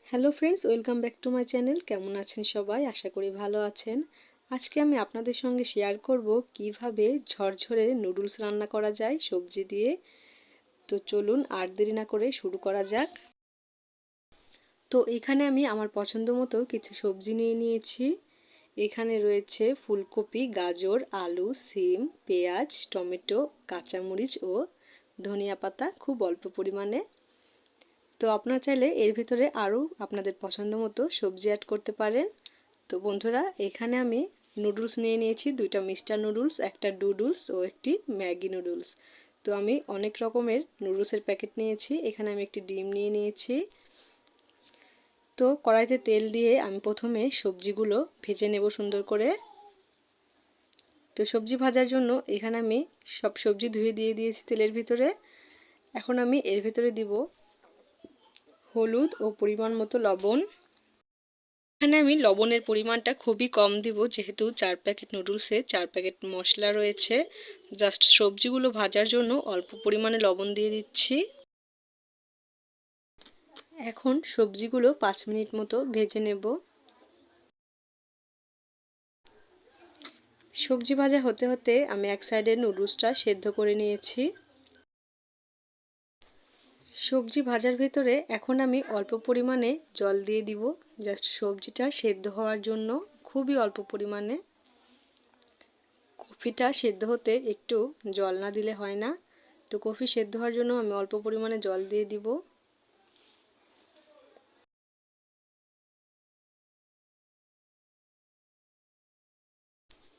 Hello friends, welcome back to my channel. কেমন আছেন সবাই? আশা করি ভালো আছেন। আজকে আমি আপনাদের সঙ্গে শেয়ার করব কিভাবে ঝরঝরে নুডলস রান্না করা যায় সবজি দিয়ে। তো চলুন আর দেরি না করে শুরু করা যাক। তো এখানে আমি আমার পছন্দ মতো কিছু সবজি নিয়ে নিয়েছি। এখানে রয়েছে ফুলকপি, গাজর, আলু, সিম, পেঁয়াজ, টমেটো, কাঁচামরিচ ও ধনিয়া পাতা খুব অল্প পরিমাণে। তো আপনারা চাইলে এর ভিতরে আরও আপনাদের পছন্দ মতো সবজি অ্যাড করতে পারেন। তো বন্ধুরা, এখানে আমি নুডলস নিয়ে নিয়েছি, দুইটা মিস্টার নুডলস, একটা ডুডলস ও একটি ম্যাগি নুডলস। তো আমি অনেক রকমের নুডলসের প্যাকেট নিয়েছি। এখানে আমি একটি ডিম নিয়ে নিয়েছি। তো কড়াইতে তেল দিয়ে আমি প্রথমে সবজিগুলো ভেজে নেব সুন্দর করে। তো সবজি ভাজার জন্য এখানে আমি সব সবজি ধুয়ে দিয়ে দিয়েছি তেলের ভিতরে। এখন আমি এর ভিতরে দিব হলুদ ও পরিমাণ মতো লবণ। এখানে আমি লবণের পরিমাণটা খুবই কম দিব, যেহেতু 4 প্যাকেট নুডলসে 4 প্যাকেট মশলা রয়েছে। জাস্ট সবজিগুলো ভাজার জন্য অল্প পরিমাণে লবণ দিয়ে দিচ্ছি। এখন সবজিগুলো 5 মিনিট মতো ভেজে নেব। সবজি ভাজা হতে হতে আমি এক সাইডে নুডলসটা সেদ্ধ করে নিয়েছি। সবজি ভাজার ভিতরে এখন আমি অল্প পরিমাণে জল দিয়ে দিব, জাস্ট সবজিটা সেদ্ধ হওয়ার জন্য, খুবই অল্প পরিমাণে। কফিটা সেদ্ধ হতে একটু জল না দিলে হয় না। তো কফি সেদ্ধ হওয়ার জন্য আমি অল্প পরিমাণে জল দিয়ে দিব।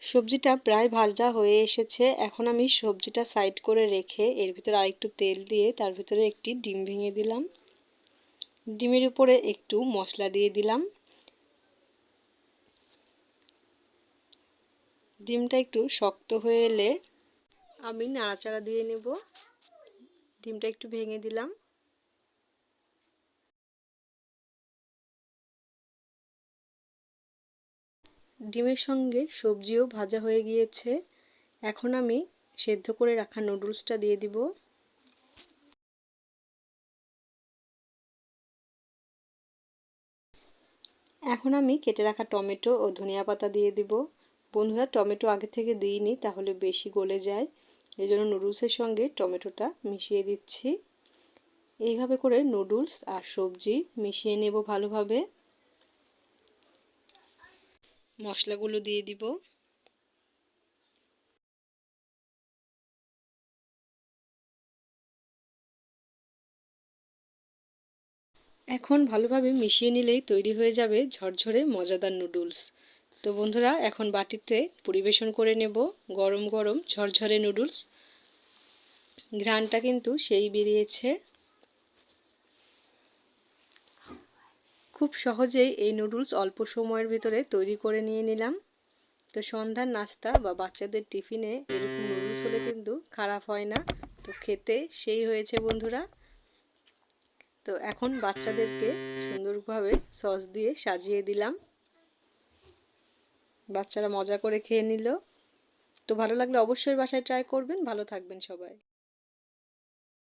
সবজিটা প্রায় ভাজা হয়ে এসেছে। এখন আমি সবজিটা সাইড করে রেখে এর ভিতরে আরেকটু তেল দিয়ে তার ভিতরে একটি ডিম ভেঙে দিলাম। ডিমের উপরে একটু মশলা দিয়ে দিলাম। ডিমটা একটু শক্ত হয়ে এলে আমি নাড়াচাড়া দিয়ে নেব। ডিমটা একটু ভেঙে দিলাম। ডিমের সঙ্গে সবজিও ভাজা হয়ে গিয়েছে। এখন আমি সেদ্ধ করে রাখা নুডলসটা দিয়ে দিব। এখন আমি কেটে রাখা টমেটো ও ধনিয়া পাতা দিয়ে দিব। বন্ধুরা, টমেটো আগে থেকে দিইনি, তাহলে বেশি গলে যায়। এই জন্য নুডলসের সঙ্গে টমেটোটা মিশিয়ে দিচ্ছি। এইভাবে করে নুডলস আর সবজি মিশিয়ে নেব ভালোভাবে। মশলাগুলো দিয়ে দিব। এখন ভালোভাবে মিশিয়ে নিলেই তৈরি হয়ে যাবে ঝরঝরে মজাদার নুডলস। তো বন্ধুরা, এখন বাটিতে পরিবেশন করে নেব গরম গরম ঝরঝরে নুডলস। ঘ্রাণটা কিন্তু সেই বেরিয়েছে। খুব সহজেই এই নুডলস অল্প সময়ের ভিতরে তৈরি করে নিয়ে নিলাম। তো সন্ধ্যার নাস্তা বা বাচ্চাদের টিফিনে এরকম নুডলস হলে কিন্তু খারাপ হয় না। তো খেতে সেই হয়েছে বন্ধুরা। তো এখন বাচ্চাদেরকে সুন্দরভাবে সস দিয়ে সাজিয়ে দিলাম। বাচ্চারা মজা করে খেয়ে নিল। তো ভালো লাগলে অবশ্যই বাসায় ট্রাই করবেন। ভালো থাকবেন সবাই।